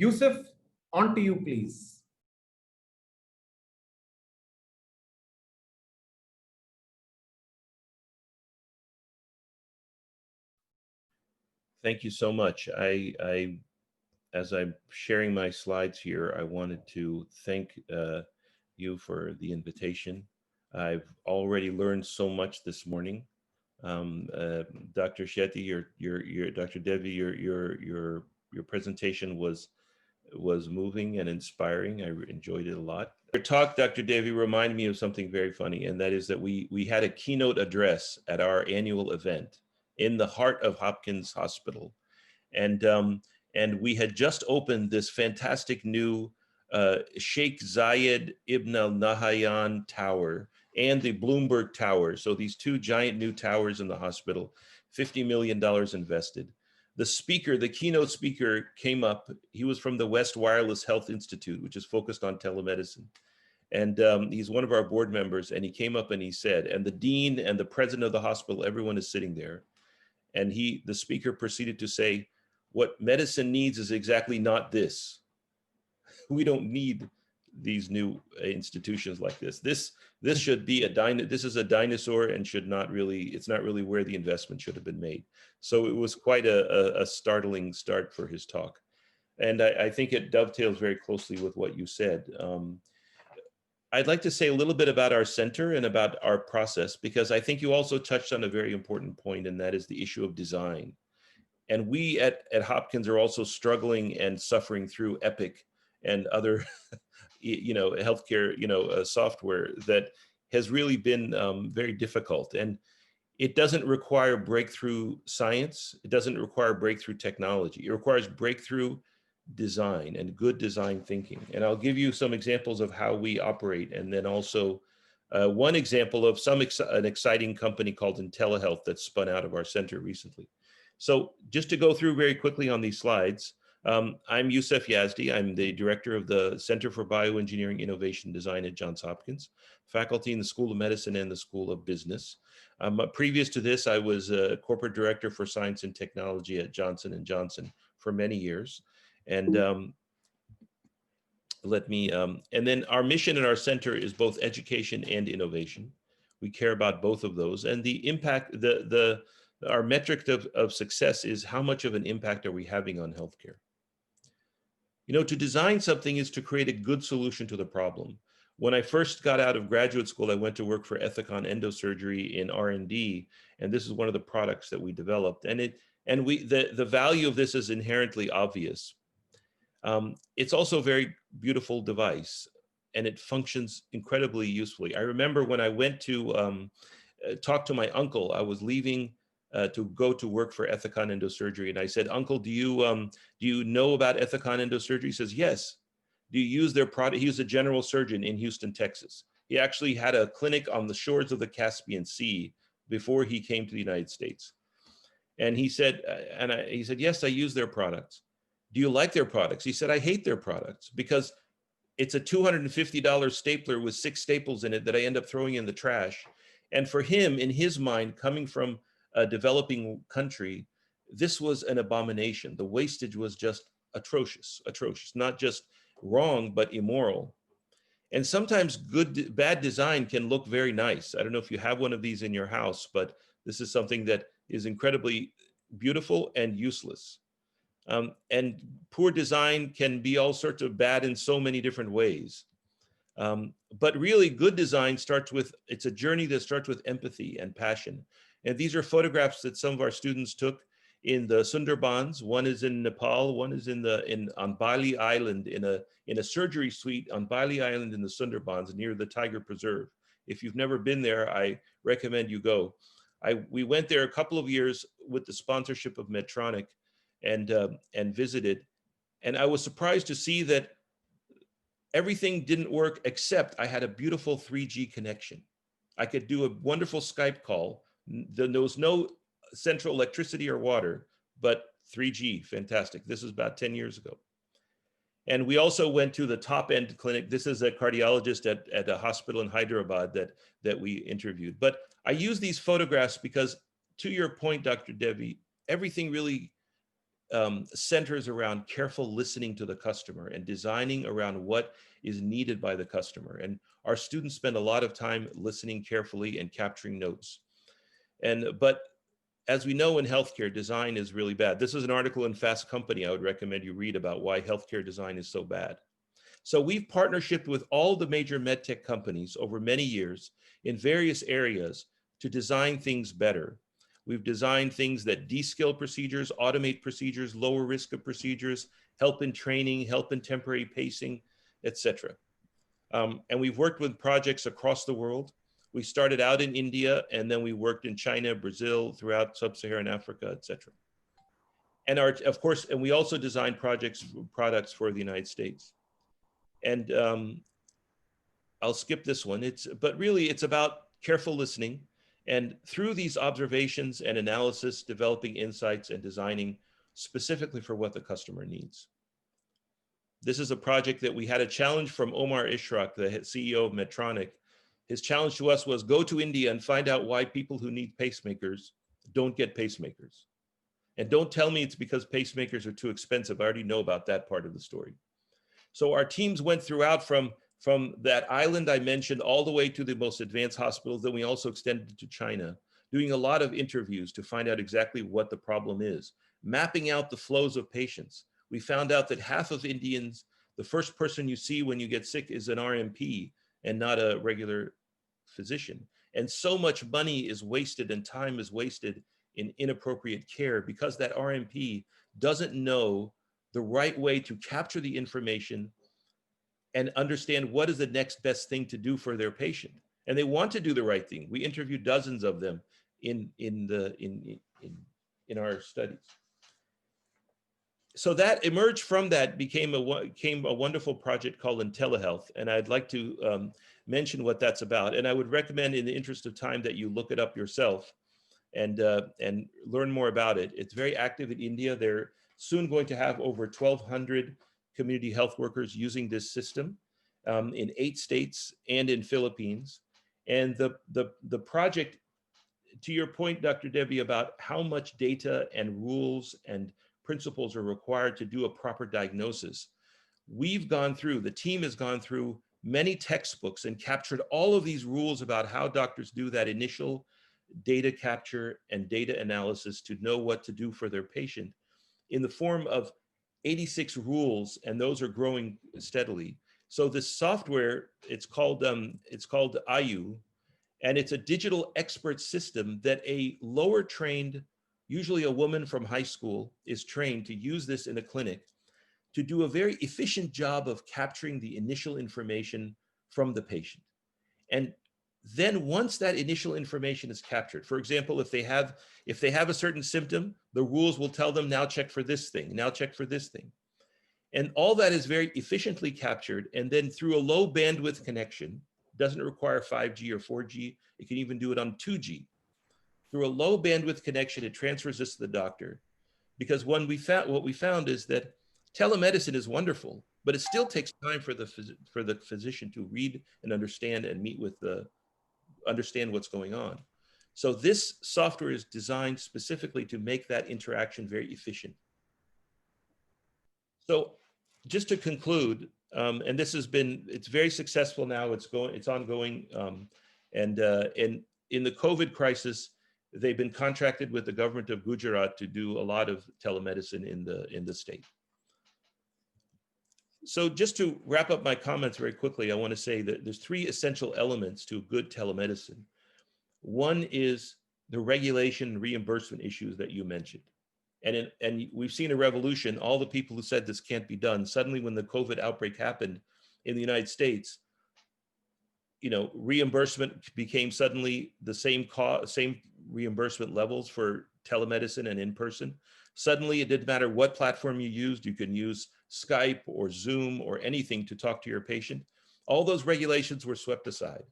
Youseph, on to you, please. Thank you so much. As I'm sharing my slides here, I wanted to thank you for the invitation. I've already learned so much this morning. Um, uh, Dr. Shetty, Dr. Devi, your presentation was moving and inspiring. I enjoyed it a lot. Your talk, Dr. Devi, reminded me of something very funny, and that is that we had a keynote address at our annual event in the heart of Hopkins Hospital, and we had just opened this fantastic new Sheikh Zayed Ibn Al Nahyan Tower and the Bloomberg Tower. So these two giant new towers in the hospital, $50 million invested. The speaker, the keynote speaker, came up. He was from the West Wireless Health Institute, which is focused on telemedicine. And he's one of our board members. And he came up and he said, and the dean and the president of the hospital, everyone is sitting there. And the speaker proceeded to say, what medicine needs is exactly not this. We don't need these new institutions like this. This should be this is a dinosaur and should not really, it's not really where the investment should have been made. So it was quite a startling start for his talk. And I think it dovetails very closely with what you said. I'd like to say a little bit about our center and about our process, because I think you also touched on a very important point, and that is the issue of design. And we at Hopkins are also struggling and suffering through Epic and other, healthcare, software that has really been very difficult. And it doesn't require breakthrough science. It doesn't require breakthrough technology. It requires breakthrough design and good design thinking. And I'll give you some examples of how we operate. And then also one example of an exciting company called IntelliHealth that spun out of our center recently. So just to go through very quickly on these slides, I'm Youseph Yazdi. I'm the director of the Center for Bioengineering Innovation Design at Johns Hopkins, faculty in the School of Medicine and the School of Business. Previous to this, I was a corporate director for science and technology at Johnson & Johnson for many years. And and then our mission in our center is both education and innovation. We care about both of those, and the impact, our metric of success is how much of an impact are we having on healthcare. To design something is to create a good solution to the problem. When I first got out of graduate school, I went to work for Ethicon Endosurgery in R&D, and this is one of the products that we developed. And the value of this is inherently obvious. It's also a very beautiful device, and it functions incredibly usefully. I remember when I went to talk to my uncle, I was leaving to go to work for Ethicon Endosurgery, and I said, "Uncle, do you know about Ethicon Endosurgery?" He says, "Yes." "Do you use their product?" He was a general surgeon in Houston, Texas. He actually had a clinic on the shores of the Caspian Sea before he came to the United States. And he said, he said, "Yes, I use their products." "Do you like their products?" He said, "I hate their products because it's a $250 stapler with 6 staples in it that I end up throwing in the trash." And for him, in his mind, coming from a developing country, this was an abomination. The wastage was just atrocious, not just wrong, but immoral. And sometimes bad design can look very nice. I don't know if you have one of these in your house, but this is something that is incredibly beautiful and useless. And poor design can be all sorts of bad in so many different ways. But really good design it's a journey that starts with empathy and passion. And these are photographs that some of our students took in the Sundarbans. One is in Nepal, one is on Bali Island in a surgery suite on Bali Island in the Sundarbans near the Tiger Preserve. If you've never been there, I recommend you go. We went there a couple of years with the sponsorship of Medtronic and visited. And I was surprised to see that everything didn't work except I had a beautiful 3G connection. I could do a wonderful Skype call. There was no central electricity or water, but 3G, fantastic. This was about 10 years ago. And we also went to the top end clinic. This is a cardiologist at a hospital in Hyderabad that we interviewed. But I use these photographs because, to your point, Dr. Devi, everything really centers around careful listening to the customer and designing around what is needed by the customer. And our students spend a lot of time listening carefully and capturing notes. But as we know in healthcare, design is really bad. This is an article in Fast Company I would recommend you read about why healthcare design is so bad. So we've partnershiped with all the major medtech companies over many years in various areas to design things better. We've designed things that de-skill procedures, automate procedures, lower risk of procedures, help in training, help in temporary pacing, etc. And we've worked with projects across the world. We started out in India, and then we worked in China, Brazil, throughout sub-Saharan Africa, etc. And of course, and we also designed products for the United States. And I'll skip this one. But really, it's about careful listening. And through these observations and analysis, developing insights and designing specifically for what the customer needs. This is a project that we had a challenge from Omar Ishraq, the CEO of Medtronic. His challenge to us was go to India and find out why people who need pacemakers don't get pacemakers. And don't tell me it's because pacemakers are too expensive. I already know about that part of the story. So our teams went throughout from that island I mentioned all the way to the most advanced hospitals. Then we also extended to China, doing a lot of interviews to find out exactly what the problem is, mapping out the flows of patients. We found out that half of Indians, the first person you see when you get sick is an RMP and not a regular physician. And so much money is wasted and time is wasted in inappropriate care because that RMP doesn't know the right way to capture the information and understand what is the next best thing to do for their patient. And they want to do the right thing. We interviewed dozens of them in our studies. So that emerged from that became a wonderful project called IntelliHealth. And I'd like to mention what that's about. And I would recommend, in the interest of time, that you look it up yourself and learn more about it. It's very active in India. They're soon going to have over 1,200 community health workers using this system in 8 states and in Philippines. And the project, to your point, Dr. Debbie, about how much data and rules and principles are required to do a proper diagnosis, the team has gone through many textbooks and captured all of these rules about how doctors do that initial data capture and data analysis to know what to do for their patient in the form of 86 rules, and those are growing steadily. So this software, it's called IU, and it's a digital expert system that a lower trained, usually a woman from high school, is trained to use this in a clinic to do a very efficient job of capturing the initial information from the patient. And then once that initial information is captured, for example, if they have a certain symptom, the rules will tell them, now check for this thing, now check for this thing. And all that is very efficiently captured. And then through a low bandwidth connection, doesn't require 5G or 4G, it can even do it on 2G. Through a low bandwidth connection, it transfers this to the doctor. Because what we found is that telemedicine is wonderful, but it still takes time for the physician to read and understand and meet with understand what's going on. So this software is designed specifically to make that interaction very efficient. So just to conclude, and it's very successful now, it's ongoing, and in the COVID crisis, they've been contracted with the government of Gujarat to do a lot of telemedicine in the state. So just to wrap up my comments very quickly, I want to say that there's 3 essential elements to good telemedicine. One is the regulation and reimbursement issues that you mentioned. And we've seen a revolution. All the people who said this can't be done, suddenly when the COVID outbreak happened in the United States, reimbursement became suddenly the same reimbursement levels for telemedicine and in person. Suddenly, it didn't matter what platform you used. You can use Skype or Zoom or anything to talk to your patient. All those regulations were swept aside.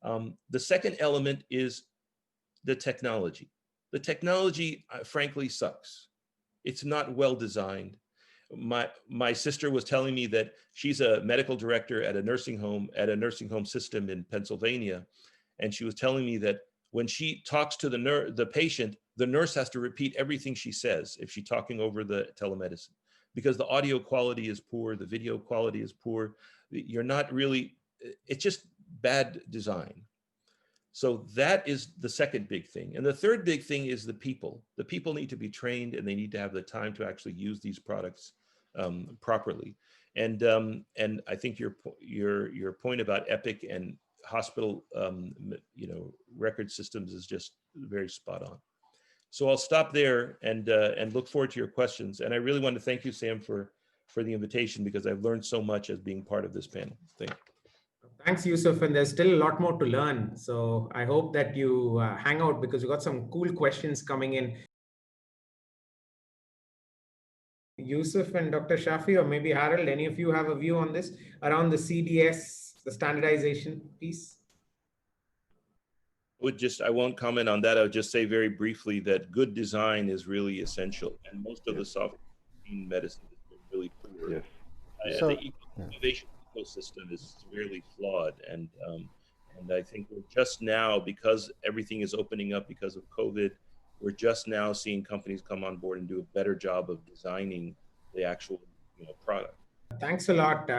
The second element is the technology. The technology, frankly, sucks. It's not well designed. My sister was telling me that she's a medical director at a nursing home system in Pennsylvania, and she was telling me that when she talks to the patient, the nurse has to repeat everything she says if she's talking over the telemedicine, because the audio quality is poor, the video quality is poor. You're not really, it's just bad design. So that is the second big thing. And the third big thing is the people. The people need to be trained, and they need to have the time to actually use these products properly. And I think your point about Epic and hospital record systems is just very spot on. So I'll stop there and look forward to your questions. And I really want to thank you, Sam, for the invitation, because I've learned so much as being part of this panel. Thank you. Thanks, Youseph. And there's still a lot more to learn. So I hope that you hang out, because we got some cool questions coming in. Youseph and Dr. Shafi, or maybe Harold, any of you have a view on this around the CDS, the standardization piece? I won't comment on that. I would just say very briefly that good design is really essential, and most of the software in medicine has been really poor. Yes. So, the innovation ecosystem is severely flawed, and I think we're just now, because everything is opening up because of COVID, we're just now seeing companies come on board and do a better job of designing the actual product. Thanks a lot.